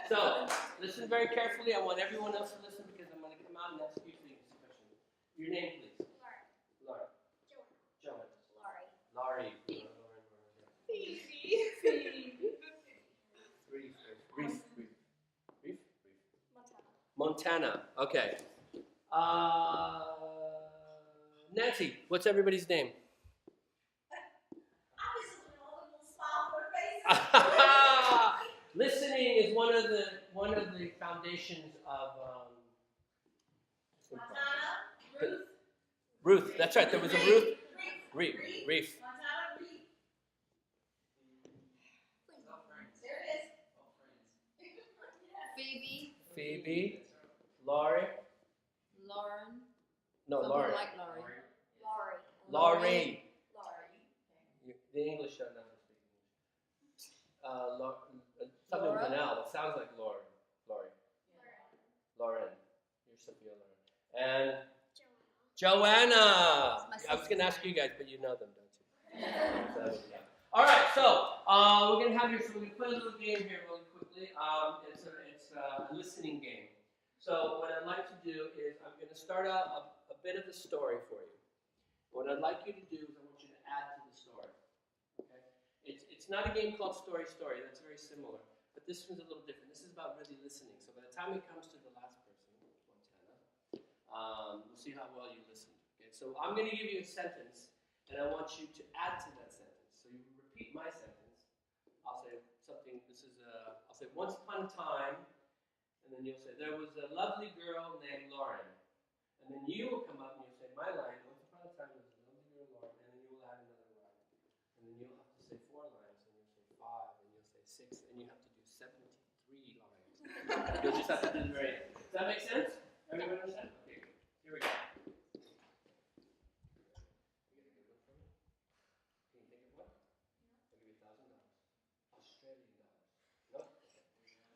So, listen very carefully. I want everyone else to listen because I'm going to come out and ask you things. Your name, please. Lauren. Joan. Laurie. Reef. Montana. Okay. Nancy, what's everybody's name? Listening is one of the foundations of Montana. Ruth. That's right. There was a Ruth. Reef. Montana. There it is. Phoebe. Laurie. Lauren. No, Something Laurie. like Laurie. Laurie. The English don't know how to speak English. Something with an L. It sounds like Lauren. Lauren. You're Sophia Lauren. And Joanna. I was going to ask you guys, but you know them, don't you? So, yeah. All right, so we're going to have here, so we're going to play a little game here really quickly. It's a listening game. So what I'd like to do is I'm going to start out a bit of the story for you. What I'd like you to do is I want you to add to the story. Okay? It's not a game called Story. That's very similar. But this one's a little different. This is about really listening. So by the time it comes to the last person, Montana, we'll see how well you listened. Okay? So I'm going to give you a sentence, and I want you to add to that sentence. So you repeat my sentence. I'll say something. I'll say once upon a time, and then you'll say there was a lovely girl named Lauren, and then you will come up and you'll say my line. Once upon a time, there was a lovely girl Lauren, and then you will add another line, and then you'll have to say 4 lines, and you'll say 5, and you'll say 6, and you have to do 73 lines. You'll just have to do the very end. Does that make sense? Everyone understand? Okay, here we go.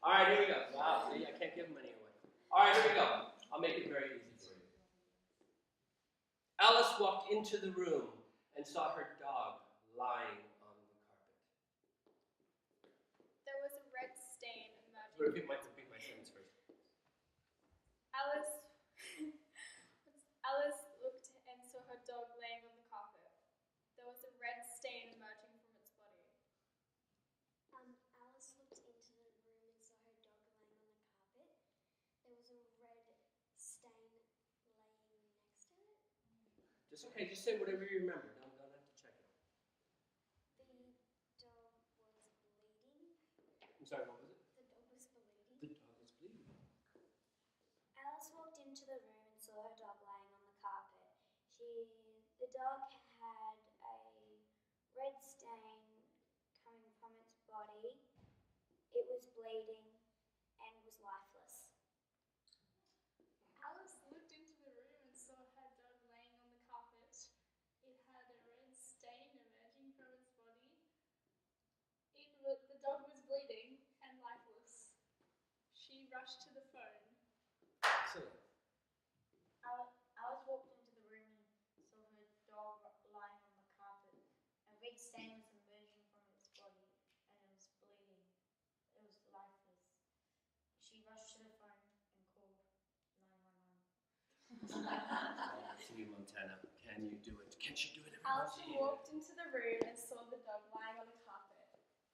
All right, here we go. Wow, see, I can't give them any away. All right, here we go. I'll make it very easy for you. Alice walked into the room and saw her dog lying on the carpet. There was a red stain emerging. Repeat my sentence first. Alice looked and saw her dog laying on the carpet. There was a red stain emerging from its body. Alice looked into the room and saw her dog laying on the carpet. There was a red stain laying next to it. Just okay, just say whatever you remember. Don't have to check it. The dog was bleeding. I'm sorry, what was it? The dog was bleeding. The dog was bleeding. Alice walked into the room and saw her dog lying on the carpet. The dog had a red stain coming from its body. It was bleeding and was lifeless. Alice looked into the room and saw her dog laying on the carpet. It had a red stain emerging from its body. The dog was bleeding and lifeless. She rushed to the phone. Excellent. Alice walked into the room and saw her dog lying on the carpet. A red stain was emerging from its body and it was bleeding. It was lifeless. She rushed to the phone and called 911. To you, Montana. Can you do it? Can she do it? Alison walked into the room and saw the dog lying on the carpet.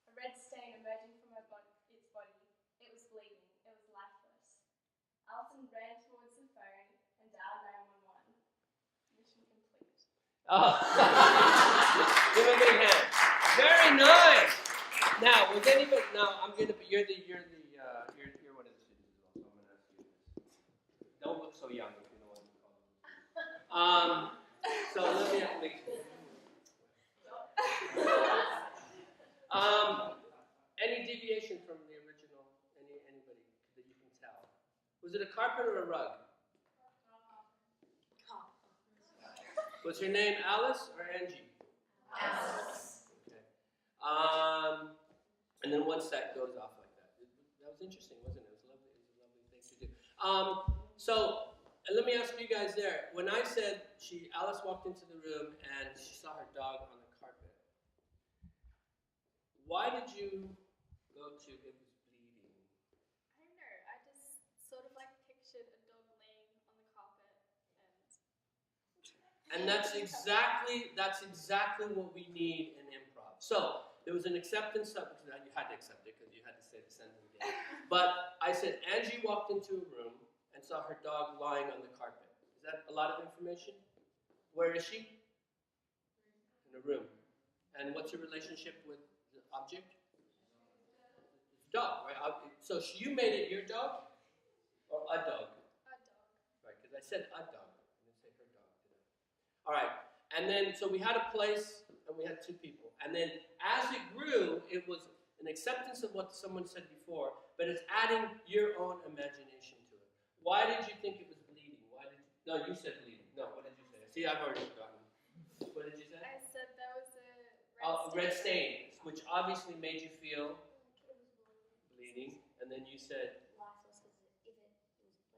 A red stain emerging from its body. It was bleeding. It was lifeless. Alison ran towards the phone and dialed 911. Mission complete. Oh. Give a big hand. Very nice. Now, was anybody? Now, I'm gonna. You're one of the students as well, so I'm gonna ask you this. Don't look so young if you don't want to call them. So let me make sure. Any deviation from the original? Anybody that you can tell? Was it a carpet or a rug? Was her name Alice or Angie? Alice. Okay. And then once that goes off like that, that was interesting, wasn't it? It was a lovely thing to do. So let me ask you guys there. When I said Alice walked into the room and she saw her dog on the carpet, why did you go to it was bleeding? And that's exactly what we need in improv. So there was an acceptance of, you had to accept it because you had to say the sentence again. But I said, Angie walked into a room and saw her dog lying on the carpet. Is that a lot of information? Where is she? In a room. And what's her relationship with the object? It's a dog, right? So you made it your dog or a dog? A dog. Right, because I said a dog. I didn't say her dog, did I? All right. And then, so we had a place, and we had two people. And then, as it grew, it was an acceptance of what someone said before, but it's adding your own imagination to it. Why did you think it was bleeding? No, you said bleeding. No, what did you say? See, I've already forgotten. What did you say? I said there was a Red stain, which obviously made you feel bleeding. And then you said, Lifeless because if it was bleeding.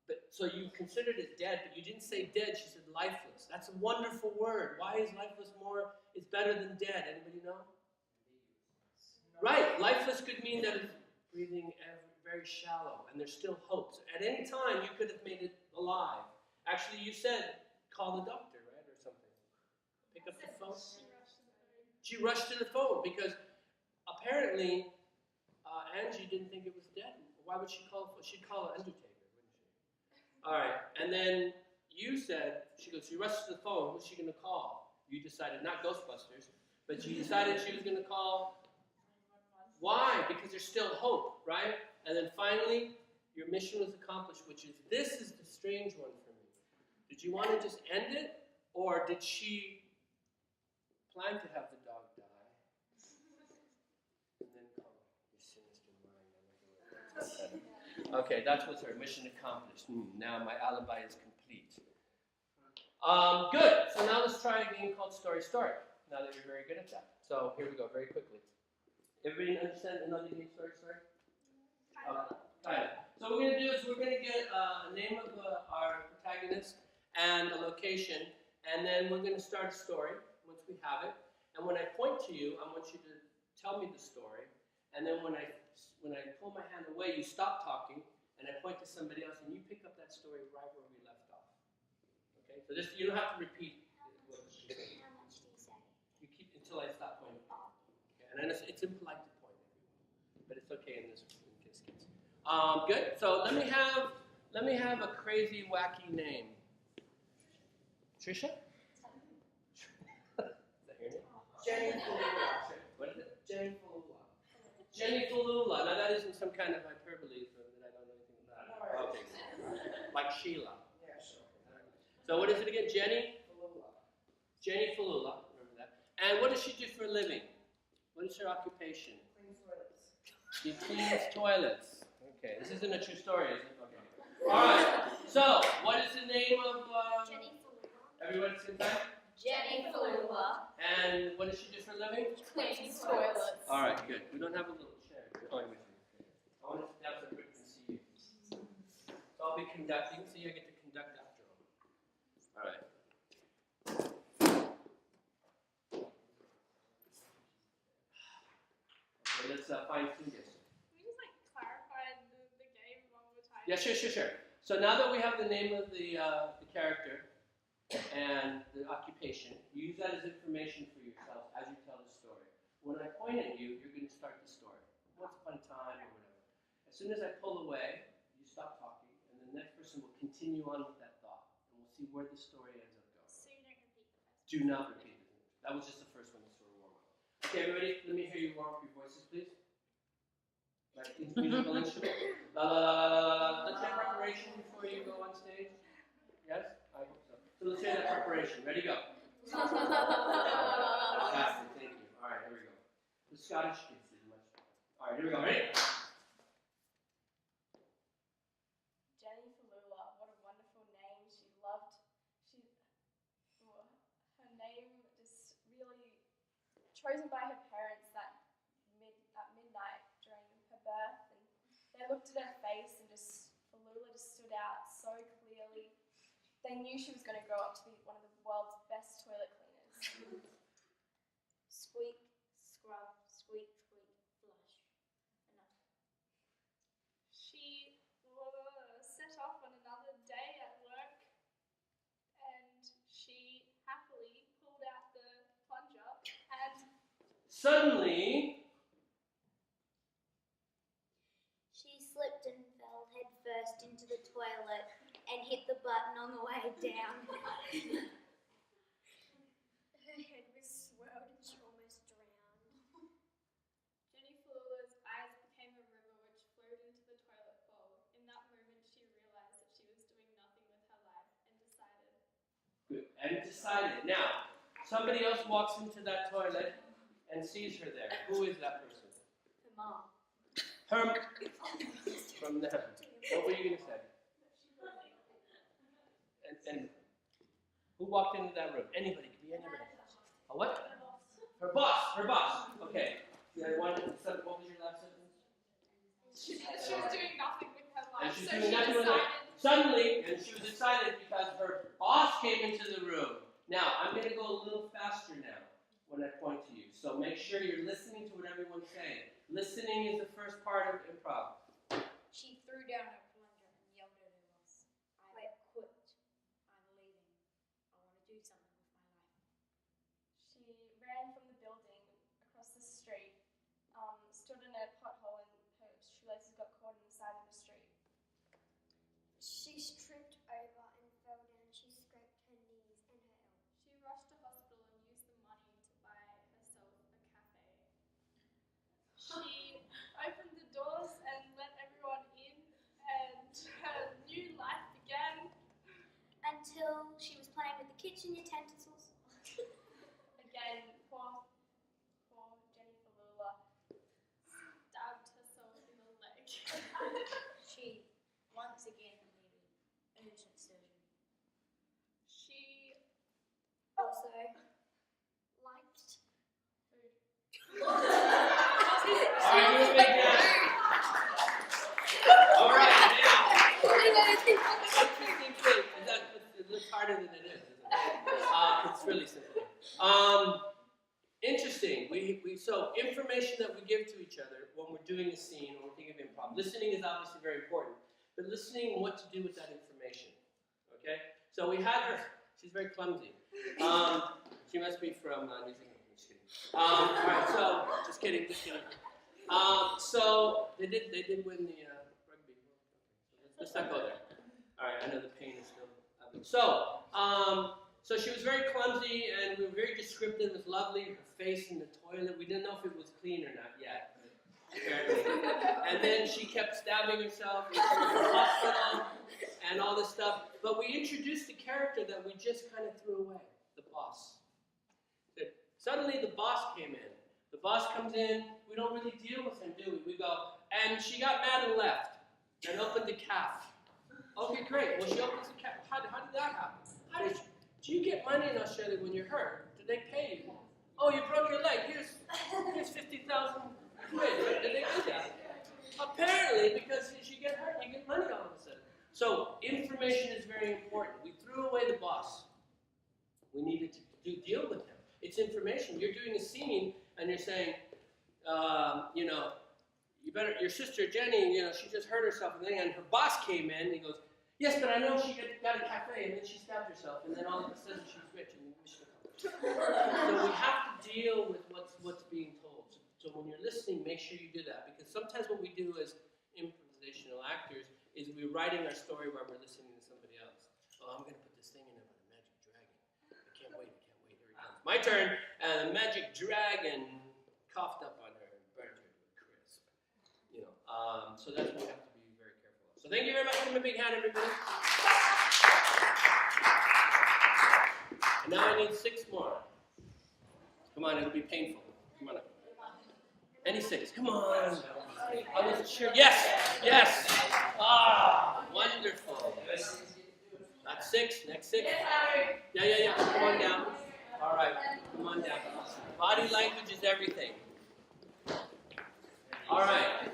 but so you considered it dead, but you didn't say dead. She said lifeless. That's a wonderful word. Why is lifeless more? It's better than dead. Anybody know? Right. Lifeless could mean that it's breathing very shallow, and there's still hope. So at any time, you could have made it alive. Actually, you said call the doctor, right, or something. Pick up the phone. She rushed to the phone because apparently Angie didn't think it was dead. Why would she call? She'd call an undertaker, wouldn't she? All right, and then you said, she rushed to the phone. Who's she going to call? You decided, not Ghostbusters, but you decided she was going to call. Why? Because there's still hope, right? And then finally, your mission was accomplished, which is, this is the strange one for me. Did you want to just end it, or did she plan to have the dog die? And then, oh, your sinister mind. Okay, that was her mission accomplished. Now my alibi is complete. Good. So now let's try a game called Story Story. Now that you're very good at that. So here we go, very quickly. Everybody understand another game, Story Story? Kind of. So what we're going to do is we're going to get a name of our protagonist and a location, and then we're going to start a story once we have it. And when I point to you, I want you to tell me the story. And then when I pull my hand away, you stop talking, and I point to somebody else, and you pick up that story right where we left off. Okay? So this, you don't have to repeat what she said. How much do you say? You keep until I stop pointing. Okay? And then it's impolite to point everyone, but it's okay in this case. Good. So let me have a crazy, wacky name. Trisha? Is that your name? Jenny Falula. What is it? Jenny Falula. Jenny Falula. Now that isn't some kind of hyperbole that I don't know anything about. Okay. Like Sheila. Yeah, sure. So what is it again? Jenny? Falula. Jenny Falula. Remember that. And what does she do for a living? What is her occupation? Clean toilets. She cleans toilets. Okay, this isn't a true story, is it? Okay. All right. So, what is the name of? Jenny Falula. Everyone sit down. Jenny Falula. And what does she do for a living? Cleans toilets. All right, good. We don't have a little chair. Oh, with you. I want to have some quick and see you. So I'll be conducting. See, I get to conduct after all. All right. Okay, let's fine tune this. Can we just clarify the game one more time? Yeah, sure. So now that we have the name of the character and the occupation, you use that as information for yourself as you tell the story. When I point at you, you're going to start the story. Once upon a time or whatever. As soon as I pull away, you stop talking, and the next person will continue on with that thought, and we'll see where the story ends up going. So you don't repeat the first. Do not repeat it. That was just the first one to sort of warm up. Okay, everybody, let me hear you warm up your voices, please. Like musical instrument. La la la la la la. Let's have preparation before you go on stage. Yes, I hope so. So let's hear that preparation. Ready, go. Fantastic, thank you. All right, here we go. The Scottish kids did much better. All right, here we go. Ready? Jenny Falula, what a wonderful name. Her name just really chosen by her parents at midnight during her birth, and they looked at her face and Falula just stood out so clearly. They knew she was going to grow up to be one of the world's best toilet cleaners. Squeak, scrub, squeak, squeak, flush. Enough. She set off on another day at work, and she Suddenly, She slipped and fell headfirst into the toilet and hit the button on the way down. Her head was swelled and she almost drowned. Jenny Falula's eyes became a river which flowed into the toilet bowl. In that moment, she realized that she was doing nothing with her life and decided. good, and decided. Now, somebody else walks into that toilet and sees her there. Who is that person? Her mom. Her. From them. What were you going to say? And who walked into that room? Anybody. Could be anybody. A what? Her boss. Her boss. Okay. You had one. What was your last sentence? She was doing nothing with her And life. she's So doing she nothing with decided. it. Suddenly, and she was excited because her boss came into the room. Now, I'm going to go a little faster now when I point to you. So make sure you're listening to what everyone's saying. Listening is the first part of improv. She threw down her plunger and yelled at her boss. I quit. I'm leaving. I want to do something with my life. She ran from the building across the street, stood in a pothole, and her shoelaces got caught in the side of the street. She tripped over and fell down. She scraped her knees and her elbows. She rushed to hospital and used the money to buy herself a cafe. She opened the doors and let everyone in, and her new life began. Until she was playing with the kitchen utensils. Again, poor Jenny Falula stabbed herself in the leg. She once again needed urgent surgery. She Also, liked. Alright, moving down. Alright, now. Interesting thing. It looks harder than it is, isn't it? It's really simple. Interesting. So information that we give to each other when we're doing a scene or we're thinking of improv. Listening is obviously very important, but listening and what to do with that information. Okay? So we had her. She's very clumsy. She must be from New Zealand. I'm just kidding. Alright, so just kidding. So they did win the rugby. Let's not go there. Alright, I know the pain is still happening. So she was very clumsy and we were very descriptive. It was lovely. Her face in the toilet. We didn't know if it was clean or not yet. Apparently. And then she kept stabbing herself in the hospital and all this stuff. But we introduced a character that we just kind of threw away, the boss. Suddenly the boss came in. The boss comes in. We don't really deal with him, do we? We go, and she got mad and left and opened the calf. Okay, great. Well, she opens the calf. How did that happen? Do you get money in Australia when you're hurt? Do they pay you? Oh, you broke your leg. Here's 50,000 quid. Right? Did they do that? Apparently, because as you get hurt, you get money all of a sudden. So information is very important. We threw away the boss. We needed to deal with him. It's information. You're doing a scene and you're saying, your sister Jenny, she just hurt herself, and her boss came in and he goes, yes, but I know she got a cafe and then she stabbed herself, and then all of a sudden she's rich and so we have to deal with what's being told. So when you're listening, make sure you do that, because sometimes what we do as improvisational actors is we're writing our story while we're listening to somebody else. Oh, I'm going to put this thing in about a magic dragon. I can't wait. Here it comes. My turn. And the magic dragon coughed up on her and burned her to a crisp. So that's what we have to be very careful of. So thank you very much. Give me a big hand, everybody. And now I need 6 more. Come on, it'll be painful. Come on up. Any 6. Come on. I wasn't sure. Yes. Ah, wonderful. Not 6. Next 6. Yeah. Come on down. All right. Come on down. Body language is everything. All right.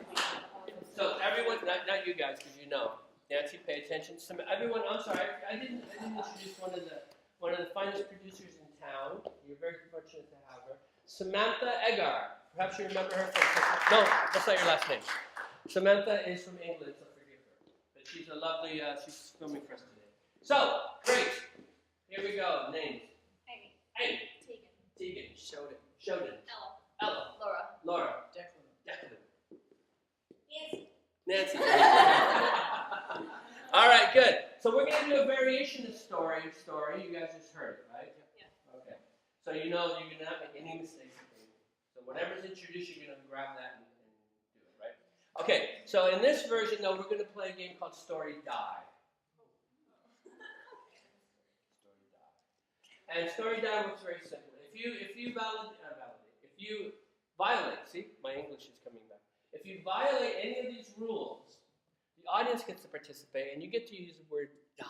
So everyone, not you guys, because you know. Nancy, pay attention. Everyone, I'm sorry, I didn't introduce one of the finest producers in town. You're very fortunate to have her. Samantha Egar. Perhaps you remember her from... No, that's not your last name. Samantha is from England, so forgive her. But she's a lovely... she's filming for us today. So, great. Here we go. Names. Amy. Tegan. Shoden. Ella. Laura. Laura. Declan. Declan. Nancy. Nancy. All right, good. So we're going to do a variation of story. You guys just heard it, right? Yeah. Okay. So you know you're going to not make any mistakes. So whatever's introduced, you're going to grab that and do it, right? Okay. So in this version, though, we're going to play a game called Story Die. Story Die. And Story Die works very simple. If you violate, see, my English is coming back. If you violate any of these rules, the audience gets to participate, and you get to use the word die.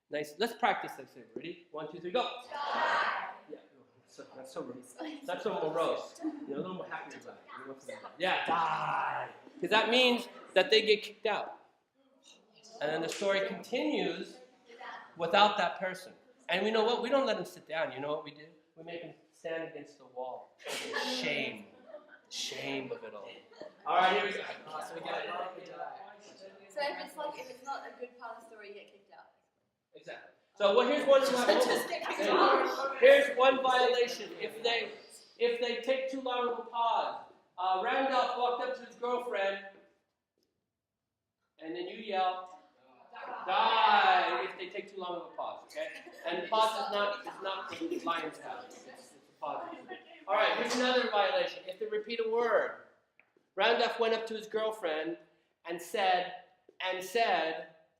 Nice. Let's practice this. Ready? 1, 2, 3, go. Die. Yeah. That's so morose. A little more happy about it. Yeah, die. Because that means that they get kicked out. And then the story continues without that person. And we know what? We don't let them sit down. You know what we do? We make them stand against the wall. Shame. Shame of it all. All right, here we go. So we get it. So if it's not a good part of the story, you get kicked out. Exactly. So here's one. Here's one violation. If they take too long of a pause. Randolph walked up to his girlfriend, and then you yell, "Die!" If they take too long of a pause. Okay. And the pause is not the lion's house. It's a pause. All right. Here's another violation. If they repeat a word. Randolph went up to his girlfriend and said,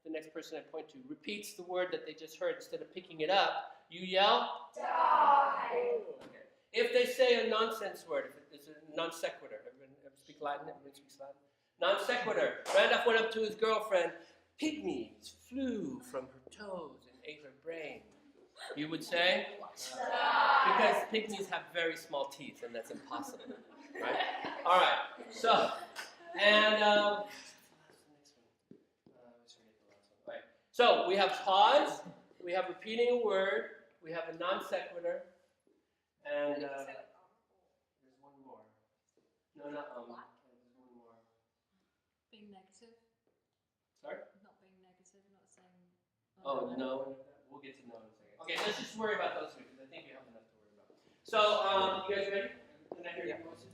the next person I point to repeats the word that they just heard. Instead of picking it up, you yell, die. Okay. If they say a nonsense word, if it's a non sequitur, everyone ever speak Latin? Everyone speaks Latin? Non sequitur. Randolph went up to his girlfriend. Pygmies flew from her toes and ate her brain. You would say? Because pygmies have very small teeth, and that's impossible. Right? All right. So, and right. So we have pause, we have repeating a word, we have a non sequitur, and there's one more. No, not there's one more. Being negative. Sorry? Not being negative, not saying. Oh no, we'll get to know in a second. Okay, let's just worry about those two because I think you have enough to worry about. So, you guys ready? Can I hear your voices?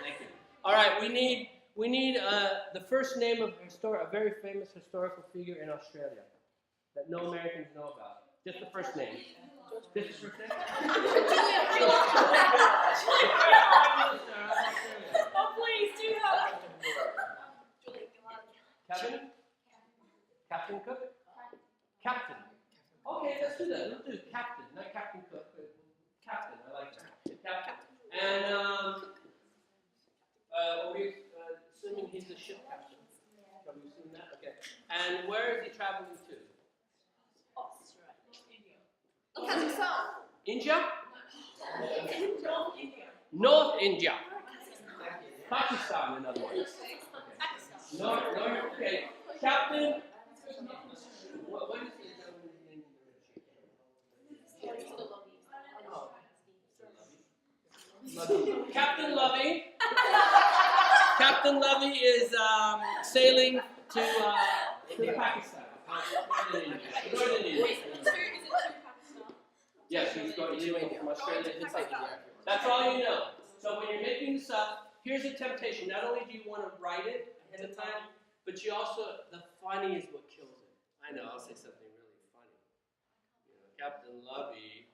Thank you. All right, we need the first name of a very famous historical figure in Australia that no Americans know about. Just the first name. Just the first name. Oh, please do help. Kevin? Captain Cook? Captain. Okay, let's do that. Let's do Captain, not Captain Cook, but Captain. I like that. Captain. And we're assuming he's a ship captain. Have we seen that? Okay. And where is he traveling to? Kazakhstan. India? North India. Pakistan, in other words. Okay. North, okay. Captain. What is his name? Captain Lovey. Captain Lovey is sailing to Pakistan. Northern India. Yes, he's going from Australia to Pakistan. That's all you know. So when you're making this up, here's a temptation. Not only do you want to write it ahead of time, but you also, the funny is what kills it. I know, I'll say something really funny. Captain Lovey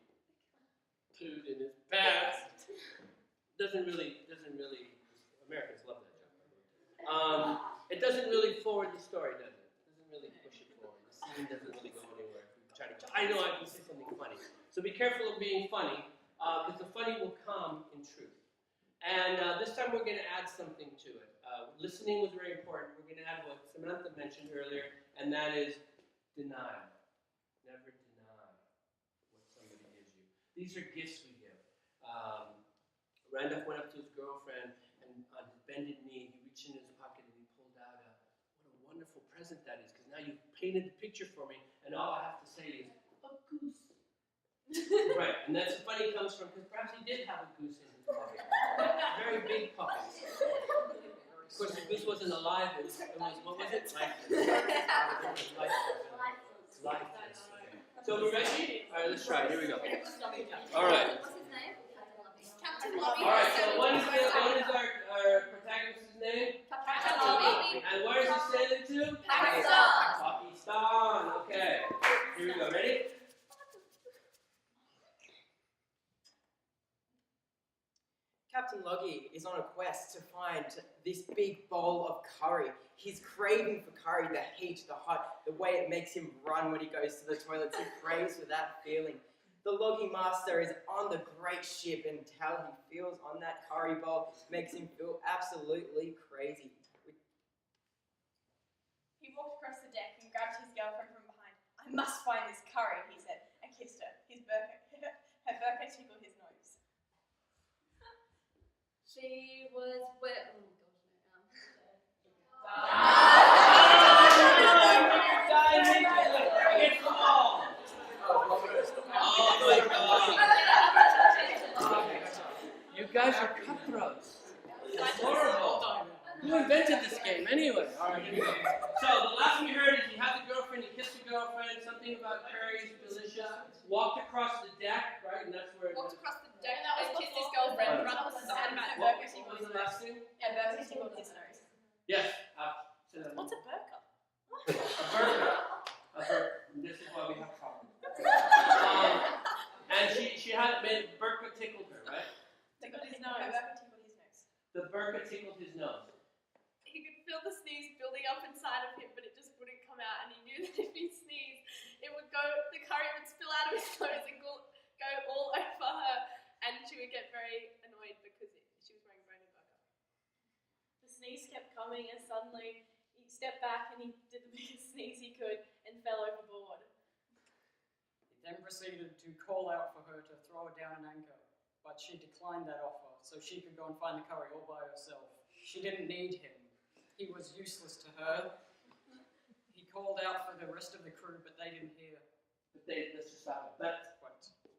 pooed in his pants. Doesn't really, Americans love that joke. It doesn't really forward the story, does it? It doesn't really push it forward. The scene doesn't really go anywhere. I know I can say something funny. So be careful of being funny, because the funny will come in truth. And this time we're going to add something to it. Listening was very important. We're going to add what Samantha mentioned earlier, and that is denial. Never deny what somebody gives you. These are gifts we give. Randolph went up to his girlfriend, and on his bended knee, he reached in his pocket and he pulled out what a wonderful present that is, because now you've painted the picture for me, and all I have to say is, a goose. Right, and that's the funny comes from, because perhaps he did have a goose in his pocket. Very big pocket. Of course, the goose wasn't alive, it was what was it? Lifeless. Lifeless. Okay. So we're ready? All right, let's try. Here we go. All right. What's his name? Captain Lobby. All right. So what is our protagonist's name? Captain Lobby. And where is he sailing to? Pakistan. Pakistan. Okay. Here we go. Ready? Captain Loggy is on a quest to find this big bowl of curry. He's craving for curry, the heat, the hot, the way it makes him run when he goes to the toilet. He craves for that feeling. The logging master is on the great ship, and how he feels on that curry bowl makes him feel absolutely crazy. He walked across the deck and grabbed his girlfriend from behind. I must find this curry, he said, and kissed her. Her burqa tickled his nose. She was with. Oh You guys are cutthroats. It's horrible. Who invented this game anyway? All right, here we go. So the last we heard is he had the girlfriend, he kissed the girlfriend, something about curry is delicious. Walked across the deck, right, and that's where. Walked across the deck and kissed his girlfriend. Brother was sad about her burqa tickled What was his the nose. last thing? Yeah, burqa tickled his nose. Yes. Say that again. What's a burqa? A burqa. A burqa. This is why we have problems. And she had made burqa tickled her, right? Tickled his nose. Her burqa tickled his nose. The burqa tickled his nose. He could feel the sneeze building up inside of him, but it just wouldn't come out, and he knew that if he sneezed, it would go, the curry would spill out of his nose and go all over her, and she would get very annoyed because she was wearing a brand new burqa. The sneeze kept coming, and suddenly he stepped back and he did the biggest sneeze he could and fell overboard. He then proceeded to call out for her to throw down an anchor, but she declined that offer so she could go and find the curry all by herself. She didn't need him. He was useless to her. He called out for the rest of the crew, but they didn't hear. Let's just stop it.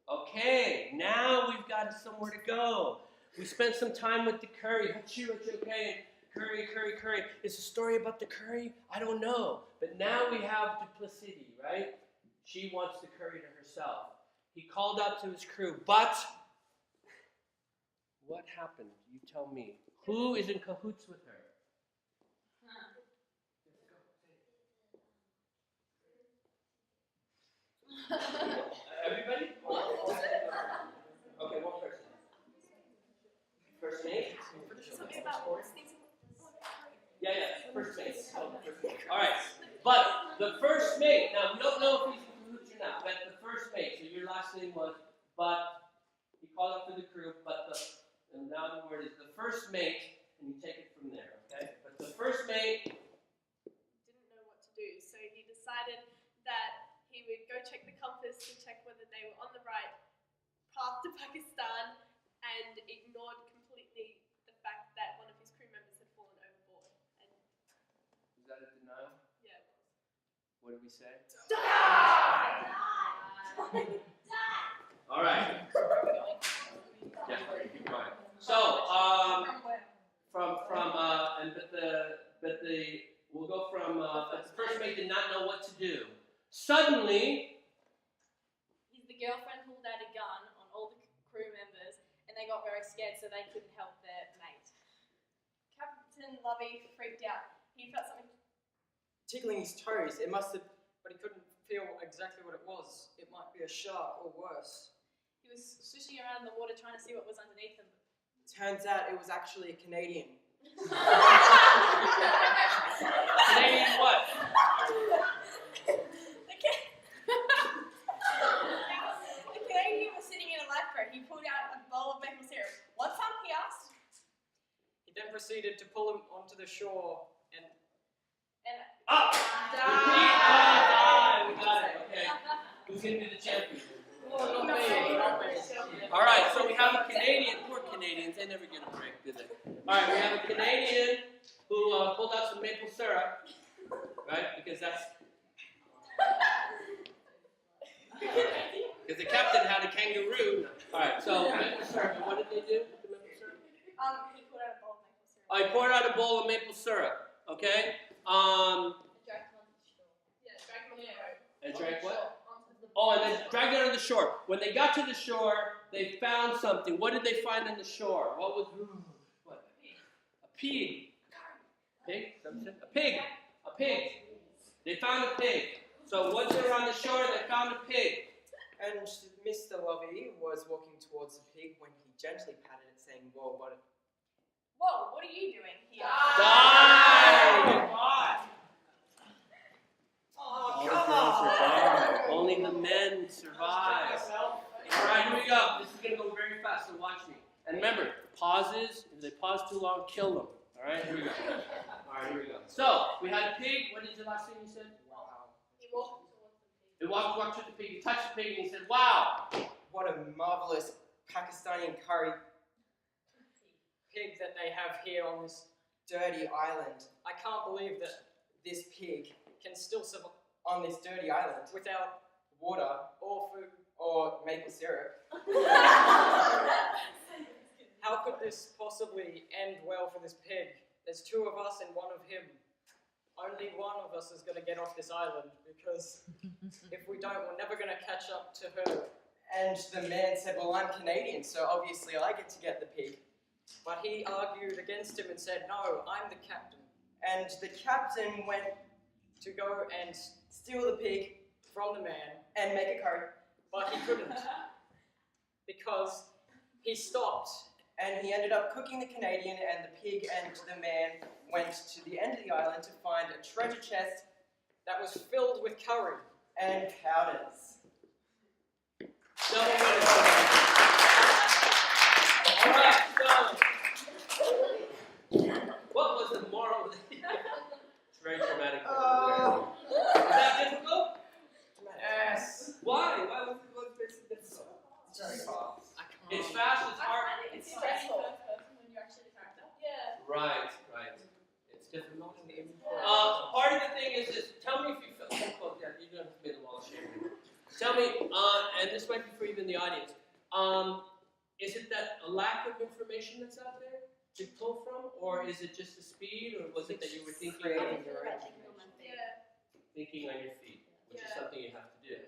Okay, now we've got somewhere to go. We spent some time with the curry. Okay, curry. It's a story about the curry? I don't know. But now we have duplicity, right? She wants the curry to herself. He called out to his crew, but what happened? You tell me. Who is in cahoots with her? Everybody? Okay, one person. First mate? Something about sneezing. Yeah, first mate. All right, but the first mate, now we don't know if he's in cahoots or not, but the first mate, so your last name was, but he called up for the crew, and now the word is the first mate, and you take it from there, okay? But the first mate Didn't know what to do, so he decided that he would go check the compass to check whether they were on the right path to Pakistan, and ignored completely the fact that one of his crew members had fallen overboard. And is that a denial? yeah, it was. What did we say? Die! All right. Where are we going? Yeah, keep going. So, we'll go from, but the first mate did not know what to do. Suddenly, The girlfriend pulled out a gun on all the crew members, and they got very scared, so they couldn't help their mate. Captain Lovey freaked out. He felt something. Tickling his toes, it must have, but he couldn't feel exactly what it was. It might be a shark or worse. He was swishing around in the water trying to see what was underneath him. Turns out it was actually a Canadian. Canadian what? The Canadian was sitting in a lifeboat. He pulled out a bowl of maple syrup. "Want some?" he asked. He then proceeded to pull him onto the shore and Up! Die! We got it, okay. Who's going to be the champion? All right, so we have a Canadian, poor Canadians, they never get a break, do they? All right, we have a Canadian who pulled out some maple syrup, right? Because that's... Because the captain had a kangaroo. All right, so maple syrup, and what did they do with the maple syrup? He pulled out a bowl of maple syrup. Oh, he poured out a bowl of maple syrup, okay? Drank one. Yeah, drank from the boat. And drank what? Oh, and then dragged it on the shore. When they got to the shore, they found something. What did they find on the shore? What was what? A pig. Pig? A pig. A pig. They found a pig. So once they were on the shore, they found a pig. And Mr. Lovey was walking towards the pig when he gently patted it, saying, "Whoa, what Whoa, what are you doing here? Die! Oh, All the girls survive. Only the men survive. All right, here we go. This is going to go very fast, so watch me. And remember, pauses, if they pause too long, kill them. All right, here we go. All right, here we go. So, we had a pig. What is the last thing you said? Wow. He walked towards the pig. He walked to the pig. He touched the pig and he said, wow. what a marvelous Pakistani curry Pig that they have here on this. dirty island." I can't believe that This pig can still survive on this dirty island without water or food. or maple syrup. How could this possibly end well for this pig? There's two of us and one of him. Only one of us is going to get off this island because if we don't, we're never going to catch up to her. And the man said, "Well, I'm Canadian, so obviously I get to get the pig." But he argued against him and said, "No, I'm the captain." And the captain went To go and steal the pig from the man, and make a curry. but he couldn't because he stopped. And he ended up cooking the Canadian, and the pig and the man went to the end of the island to find a treasure chest That was filled with curry. and powders. So, all right, so, what was the moral of the It's very dramatic. Oh. Is that difficult? Yes. Why? Why was it difficult? It's very fast. I can't. It's fast, it's hard. It's stressful. When you're actually the character. Yeah. Right, right. It's difficult. Part of the thing is this. Tell me if you feel. Yeah, you don't have to be the wall shape. Tell me, and this might be for even the audience. Is it that a lack of information that's out there to pull from, or is it just the speed, or was it that you were thinking on your thinking on your feet, which is something you have to do?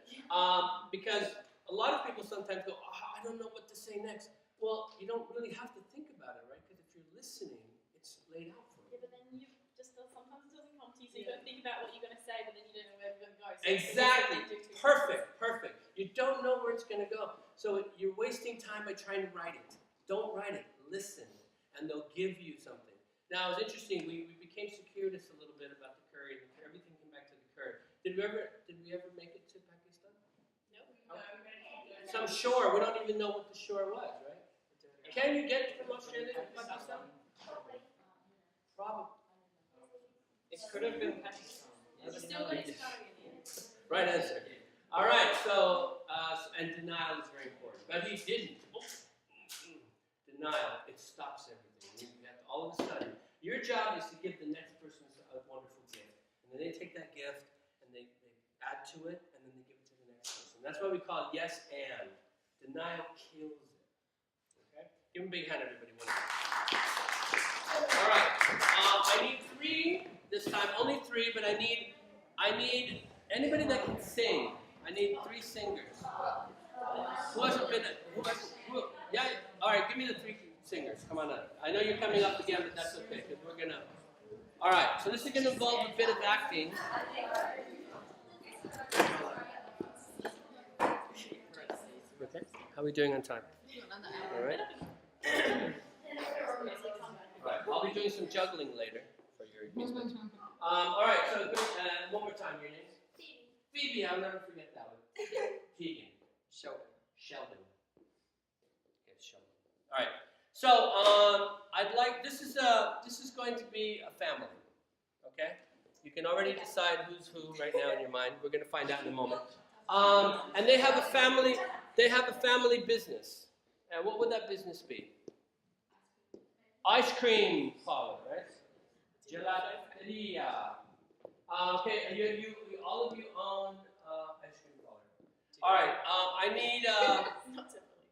Because a lot of people sometimes go, I don't know what to say next. Well, you don't really have to think about it, right? Because if you're listening, it's laid out for you. Yeah, but then you just sometimes it doesn't come to you, so you got to think about what you're going to say, but then you don't know where you're going to go. So Exactly. Perfect. You don't know where it's going to go. So you're wasting time by trying to write it. Don't write it. Listen, and they'll give you something. Now, it's interesting. We became circuitous a little bit about the curry. Everything came back to the curry. Did we ever make it to Pakistan? No. Some shore. We don't even know what the shore was, right? Can you get from Australia to Pakistan? Probably. It could have been Pakistan. You still got to curry in here. Right answer. All right, so, and denial is very important. But he didn't. Denial, it stops everything. You have to, all of a sudden, your job is to give the next person a wonderful gift. And then they take that gift, and they add to it, and then they give it to the next person. That's why we call it yes and. Denial kills it. Okay? Give them a big hand, everybody. All right, I need 3 this time. Only 3, but I need anybody that can sing. I need 3 singers. Who hasn't been? Yeah. All right. Give me the 3 singers. Come on up. I know you're coming up again, but that's okay because we're gonna. All right. So this is gonna involve a bit of acting. Okay. How are we doing on time? All right. All right. I'll be doing some juggling later for your amusement. All right. So one more time. Your name? Phoebe, I'll never forget that one. Keegan. Sheldon. Yes, Sheldon. All right. So, this is going to be a family. Okay? You can already decide who's who right now in your mind. We're going to find out in a moment. And they have a family business. And what would that business be? Ice cream parlor, right? Gelateria. Okay, you all of you own ice cream parlor. All right, I need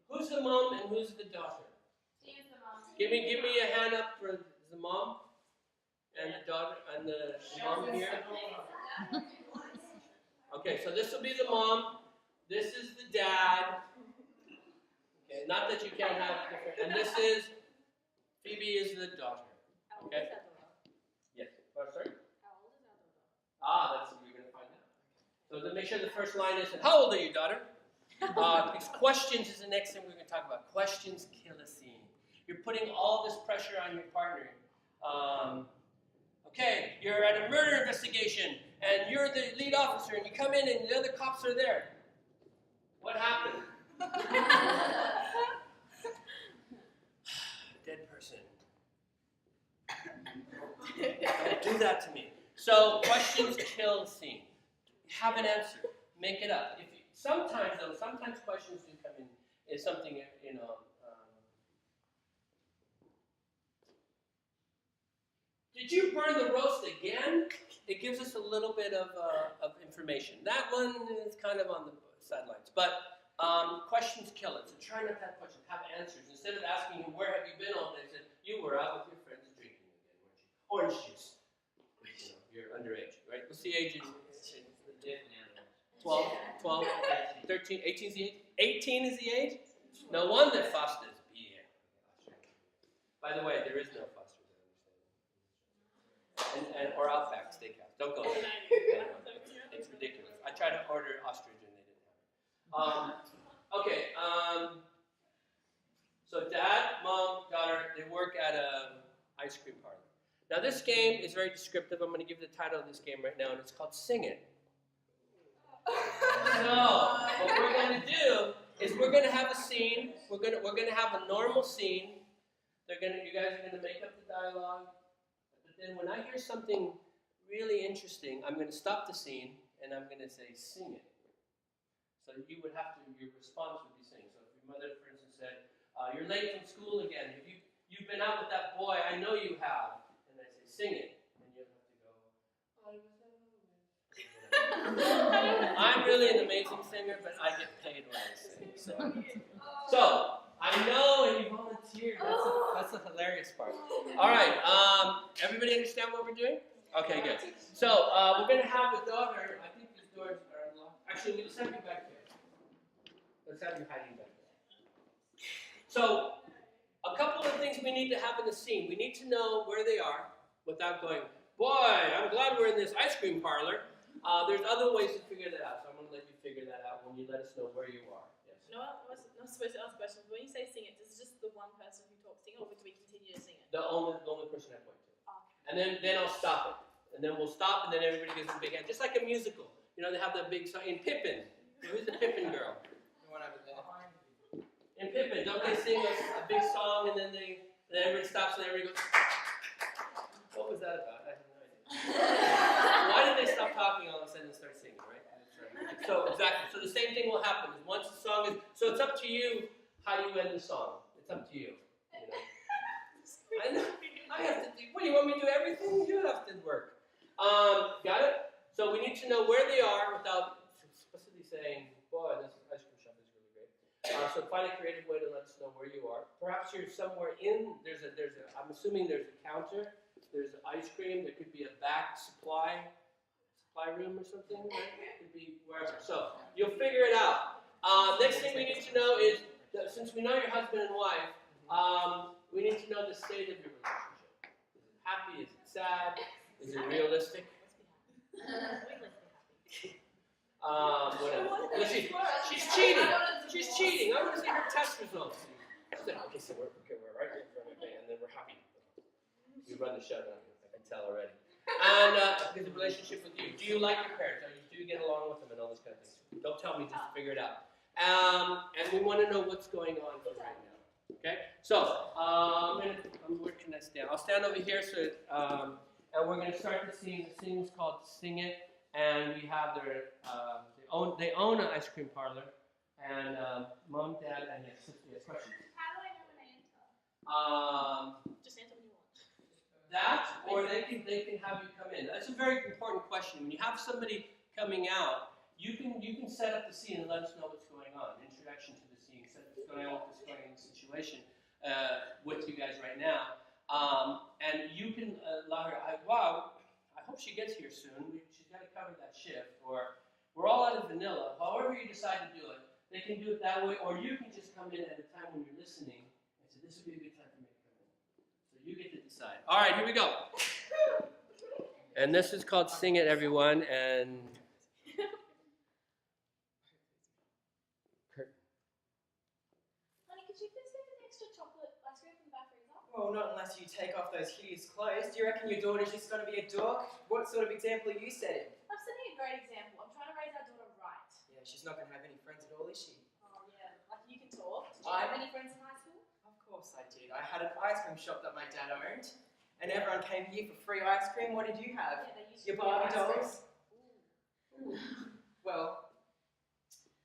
who's the mom and who's the daughter? She is the mom. Give me a hand up for the mom and the daughter and the mom here. Okay, so this will be the mom. This is the dad. Okay, not that you can't have different. And this is Phoebe is the daughter. How old Okay. is our daughter? Yes. Oh, sorry. How old is our daughter? That's what you're going to find out. So to make sure the first line is, how old are you, daughter? Because questions is the next thing we're going to talk about. Questions kill a scene. You're putting all this pressure on your partner. Okay, you're at a murder investigation, and you're the lead officer, and you come in, and the other cops are there. What happened? Dead person. Don't do that to me. So questions kill the scene. Have an answer. Make it up. Sometimes questions do come in. Is something did you burn the roast again? It gives us a little bit of information. That one is kind of on the sidelines, but questions kill it. So try not to have questions. Have answers. Instead of asking him, "Where have you been all day?" Say, "You were out with your friends drinking again, weren't you? Orange juice. You're underage, right? What's the age? 12, 13, 18 is the age? 18 is the age? No wonder Foster's beer. By the way, there is no Foster's. Or Outback Steakhouse. Don't go there. It's ridiculous. I tried to order ostrich and they didn't have it. Okay. So dad, mom, daughter, they work at an ice cream parlor. Now this game is very descriptive. I'm going to give the title of this game right now, and it's called Sing It. So what we're going to do is we're going to have a scene. We're going to have a normal scene. You guys are going to make up the dialogue. But then when I hear something really interesting, I'm going to stop the scene and I'm going to say, "Sing it." So your response would be sing. So if your mother, for instance, said, "You're late from school again. You've been out with that boy. I know you have." And I say, "Sing it." And you'll have to go, "I was out with." I'm really an amazing singer, but I get paid when I sing. So I know, and you volunteered. That's the hilarious part. All right. Everybody understand what we're doing? Okay, good. So we're going to have a daughter. I think these doors are unlocked. Actually, let's have you back here. Let's have you hiding back there. So a couple of things we need to have in the scene. We need to know where they are without going, "Boy, I'm glad we're in this ice cream parlor." There's other ways to figure that out, so I'm going to let you figure that out when you let us know where you are. Yes. No, I'm not supposed to ask questions. When you say sing it, is it just the one person who talks sing it, or would we continue to sing it? The only person I point to. Okay. And then I'll stop it. And then we'll stop, and then everybody gets a big hand. Just like a musical. You know, they have that big song. In Pippin. Who's the Pippin girl? The one over there. In Pippin, don't they sing a big song, and then everybody stops, and everybody goes, "What was that about?" I have no idea. Why did they stop talking all of a sudden and start singing, right? So exactly. So the same thing will happen. Is once the song is, so it's up to you how you end the song. It's up to you. I know. I have to do. What, you want me to do everything? You have to work. Got it? So we need to know where they are without explicitly saying, "Boy, this ice cream shop is really great." So find a creative way to let us know where you are. Perhaps you're somewhere in. I'm assuming there's a counter. There's ice cream. There could be a back supply room or something. Right? It could be wherever. So you'll figure it out. Next thing we need to know is that since we know your husband and wife, we need to know the state of your relationship. Is it happy? Is it sad? Is it realistic? Whatever. Let's see. She's cheating. She's cheating. I want to see her test results. She's like, "Okay, so we're right here in front of me, and then we're happy." We run the show now. I can tell already. And the relationship with you. Do you like your parents? Do you get along with them and all those kind of things? Don't tell me, just figure it out. And we want to know what's going on for right now. Okay? So, where can I stand? I'll stand over here, and we're going to start the scene. The scene is called Sing It, and we have they own an ice cream parlor, and mom, dad, and yes, questions. How do I know when I enter? Just answer when you want. That, or they can have you come in. That's a very important question. When you have somebody coming out, you can set up the scene and let us know what's going on. Introduction to the scene, set what's going on with this going situation with you guys right now. And you can allow her, I hope she gets here soon. She's got to cover that shift. Or We're all out of vanilla. However you decide to do it, they can do it that way, or you can just come in at a time when you're listening and say, this would be a good time for me to come in. So you get to decide. All right, here we go. And this is called Sing It, everyone. And Honey, could you please get an extra chocolate ice cream from the back freezer? Well, not unless you take off those hideous clothes. Do you reckon your daughter's just going to be a dork? What sort of example are you setting? I'm setting a great example. I'm trying to raise our daughter right. Yeah, she's not going to have any friends at all, is she? Oh, yeah. Like, you can talk. Did you have any friends in high school? Of course I did. I had an ice cream shop that my dad owned, and everyone came here for free ice cream. What did you have? Yeah, they used Your to be Barbie ice cream. dolls? Well,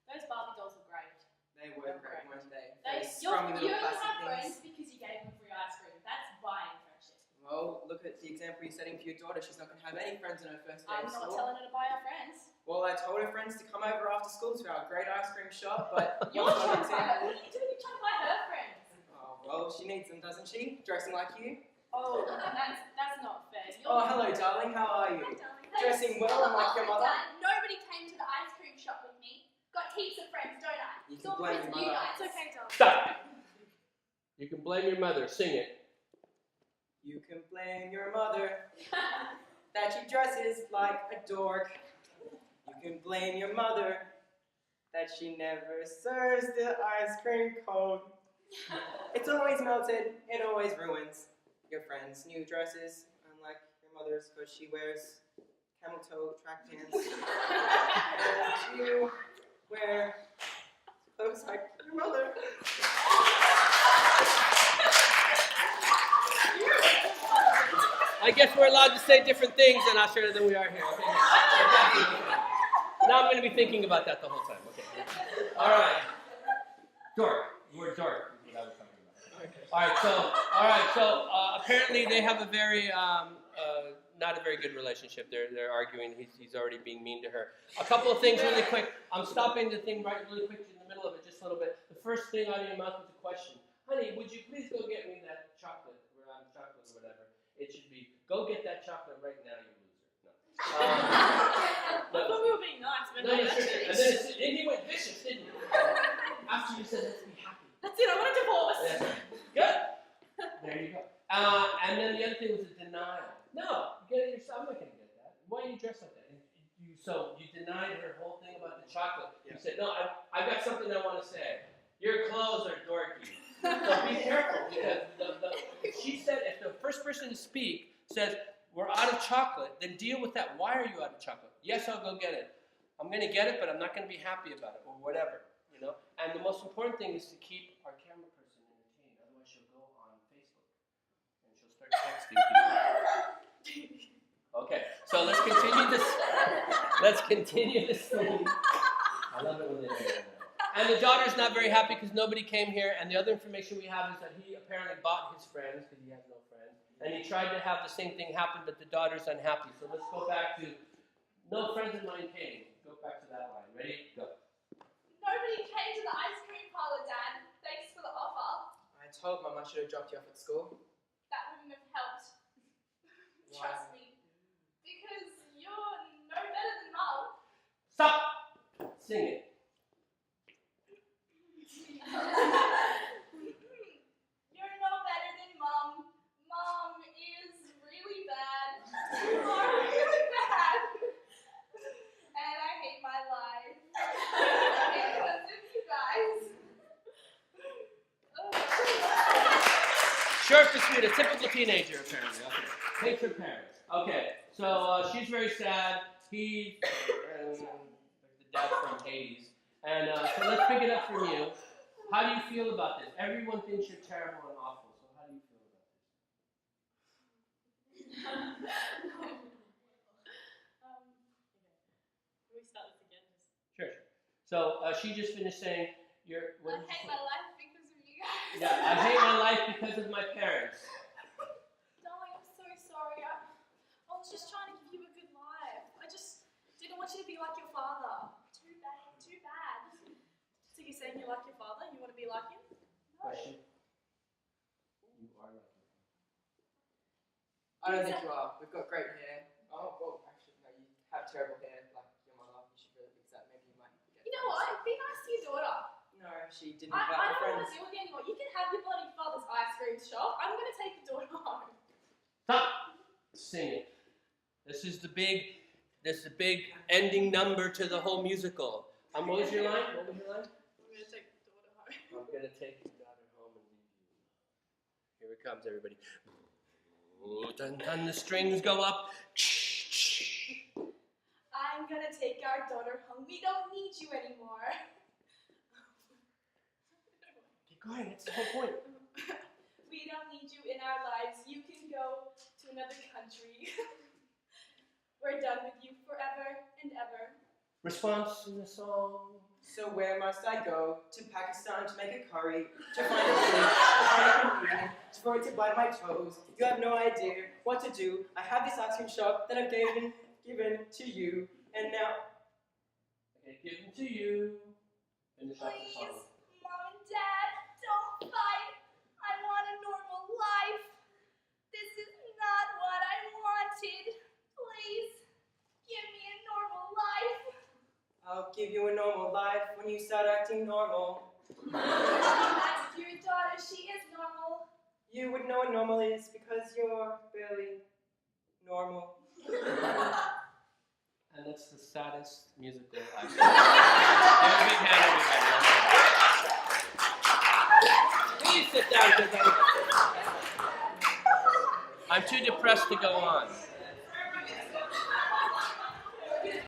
Those Barbie dolls were great. they were great, weren't they? You scrummy only little have plastic friends things. because you gave them free ice cream. That's buying friendship. Well, look at the example you're setting for your daughter. She's not going to have any friends on her first day I'm of not school. telling her to buy our friends. Well, I told her friends to come over after school to our great ice cream shop, but You're what's trying not to buy her. example? What are you doing? You're trying to buy her friends. Oh, well, she needs them, doesn't she? Dressing like you. Oh, that's not fair. Oh, hello, darling. How are you? Hi, darling. Dressing well and like your mother? Dad, nobody came to the ice cream shop with me. Got heaps of friends, don't I? You It's can all blame because your of you mother. guys. It's okay, darling. stop. You can blame your mother. Sing it. You can blame your mother that she dresses like a dork. You can blame your mother that she never serves the ice cream cold. It's always melted, it always ruins your friends' new dresses, unlike your mother's because she wears camel toe track pants. And you wear clothes like your mother. I guess we're allowed to say different things in Australia than we are here. Okay. Now I'm going to be thinking about that the whole time. Okay. All right. Dork. The word dork is what I was talking about. All right. So apparently they have a very not a very good relationship. They're arguing. He's already being mean to her. A couple of things really quick. I'm stopping the thing right really quick in the middle of it just a little bit. The first thing out of your mouth was a question. Honey, would you please go get me that chocolate? Chocolate or whatever. It should be, go get that chocolate right now, you loser. No. I thought we were being nice, but No, no, sure. that's And then he went vicious, didn't he? After you said, let's be happy. That's it, I want a divorce. Yeah. Good. There you go. And then the other thing was a denial. No, you get it yourself. I'm not going to get that. Why do you dress like that? So you denied her whole thing about the chocolate. You said, no, I've got something I want to say. Your clothes are dorky. So be careful, because if she said, if the first person to speak says, we're out of chocolate, then deal with that. Why are you out of chocolate? Yes, I'll go get it. I'm going to get it, but I'm not going to be happy about it, or whatever, you know? And the most important thing is to keep our camera person entertained. Otherwise, she'll go on Facebook, and she'll start texting people. Okay, so let's continue this. Let's continue this thing. I love it when they do that. And the daughter's not very happy because nobody came here. And the other information we have is that he apparently bought his friends because he has no friends. And he tried to have the same thing happen, but the daughter's unhappy. So let's go back to no friends of mine came. Go back to that line. Ready? Go. Nobody came to the ice cream parlor, Dad. Thanks for the offer. I told Mum I should have dropped you off at school. That wouldn't have helped. Why? Trust me. Because you're no better than Mum. Stop! Sing it. You're no better than Mum. Mum is really bad. You are really bad. And I hate my life. Because of you guys. Short but sweet, a typical teenager, apparently. Okay. Hates her parents. Okay, so she's very sad. He's the dad from Hades. And so let's pick it up from you. How do you feel about this? Everyone thinks you're terrible and awful, so how do you feel about this? Can we start this again? Sure. So she just finished saying, "You're." I hate my life because of you guys. Yeah, I hate my life because of my parents. Darling, I'm so sorry. I was just trying to give you a good life. I just didn't want you to be like your father. Too bad, too bad. So you're saying you like your father? You want to be like him? Question. You are like me. I don't think you are. We've got great hair. Oh, well, actually, no, you have terrible hair like your mother. You should really fix she didn't I invite my don't want friends. to deal with you anymore. You can have your bloody father's ice cream shop. I'm going to take the daughter home. Stop singing. This is the big ending number to the whole musical. What was your line? What was your line? I'm going to take the daughter home. I'm gonna take your daughter home and leave you. Here it comes, everybody. Ooh, dun, dun, the strings go up. I'm gonna take our daughter home. We don't need you anymore. Keep going, that's the whole point. We don't need you in our lives. You can go to another country. We're done with you forever and ever. Response in the song. So where must I go? To Pakistan to make a curry, to find a food, to find a communion, for it to bite my toes. You have no idea what to do. I have this ice cream shop that I've given to you, and now. Okay, given to you. Finish off the Please, song. Mom and Dad, don't fight. I want a normal life. This is not what I wanted. Please, give me a normal life. I'll give you a normal life when you start acting normal. That's your daughter. She is normal. You would know what normal is because you're barely normal. And that's the saddest musical I've seen. Give a big hand, everybody. Please sit down, because I'm too depressed to go on.